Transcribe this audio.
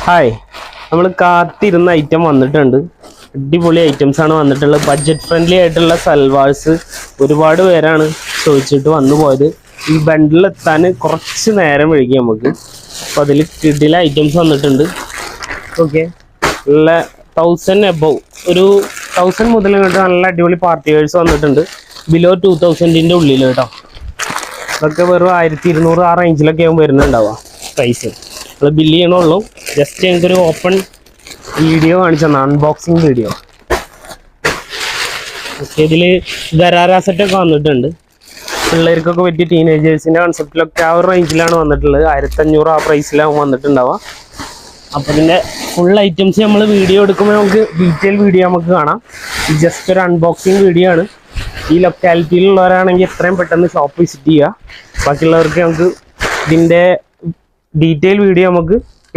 Hi, നമ്മൾ കാത്തിരുന്ന item വന്നിട്ടുണ്ട്. അടിപൊളി ഐറ്റംസ് ആണ് വന്നിട്ടുള്ളത്. ബഡ്ജറ്റ് ഫ്രണ്ട്ലി ആയിട്ടുള്ള സൽവാഴ്സ് ഒരുപാട് പേരാണ് ചോദിച്ചിട്ട് വന്നു പോയത്. ഈ ബണ്ടിലെത്താൻ കുറച്ച് നേരം വൈകി നമുക്ക്. അപ്പോൾ അതിൽ കിടില ഐറ്റംസ് വന്നിട്ടുണ്ട്. ഓക്കെ, നല്ല 1000 എബവ്, ഒരു 1000 മുതൽ ഇങ്ങോട്ട് നല്ല അടിപൊളി പാർട്ടി വെയർസ് വന്നിട്ടുണ്ട്. ബിലോ 2000-ൻ്റെ ഉള്ളിൽ കേട്ടോ. അതൊക്കെ വെറും 1200 ആ റേഞ്ചിലൊക്കെ ആകുമ്പോൾ വരുന്നുണ്ടാവുക പ്രൈസ്. നമ്മൾ ബില്ല് ചെയ്യണുള്ളൂ. ജസ്റ്റ് ഞങ്ങൾക്കൊരു ഓപ്പൺ വീഡിയോ കാണിച്ചാൽ അൺബോക്സിങ് വീഡിയോ. ഓക്കെ, ഇതിൽ ഗരാര സെറ്റൊക്കെ വന്നിട്ടുണ്ട്. പിള്ളേർക്കൊക്കെ പറ്റിയ ടീനേജേഴ്സിൻ്റെ കൺസെപ്റ്റിലൊക്കെ ആ ഒരു റേഞ്ചിലാണ് വന്നിട്ടുള്ളത്. 1500 ആ പ്രൈസിലാണ് വന്നിട്ടുണ്ടാവുക. അപ്പോൾ ഇതിൻ്റെ ഫുൾ ഐറ്റംസ് നമ്മൾ വീഡിയോ എടുക്കുമ്പോൾ നമുക്ക് ഡീറ്റെയിൽ വീഡിയോ നമുക്ക് കാണാം. ഇത് ജസ്റ്റ് ഒരു അൺബോക്സിങ് വീഡിയോ ആണ്. ഈ ലൊക്കാലിറ്റിയിലുള്ളവരാണെങ്കിൽ എത്രയും പെട്ടെന്ന് ഷോപ്പ് വിസിറ്റ് ചെയ്യുക. ബാക്കിയുള്ളവർക്ക് നമുക്ക് ഇതിൻ്റെ ഡീറ്റെയിൽ വീഡിയോ നമുക്ക്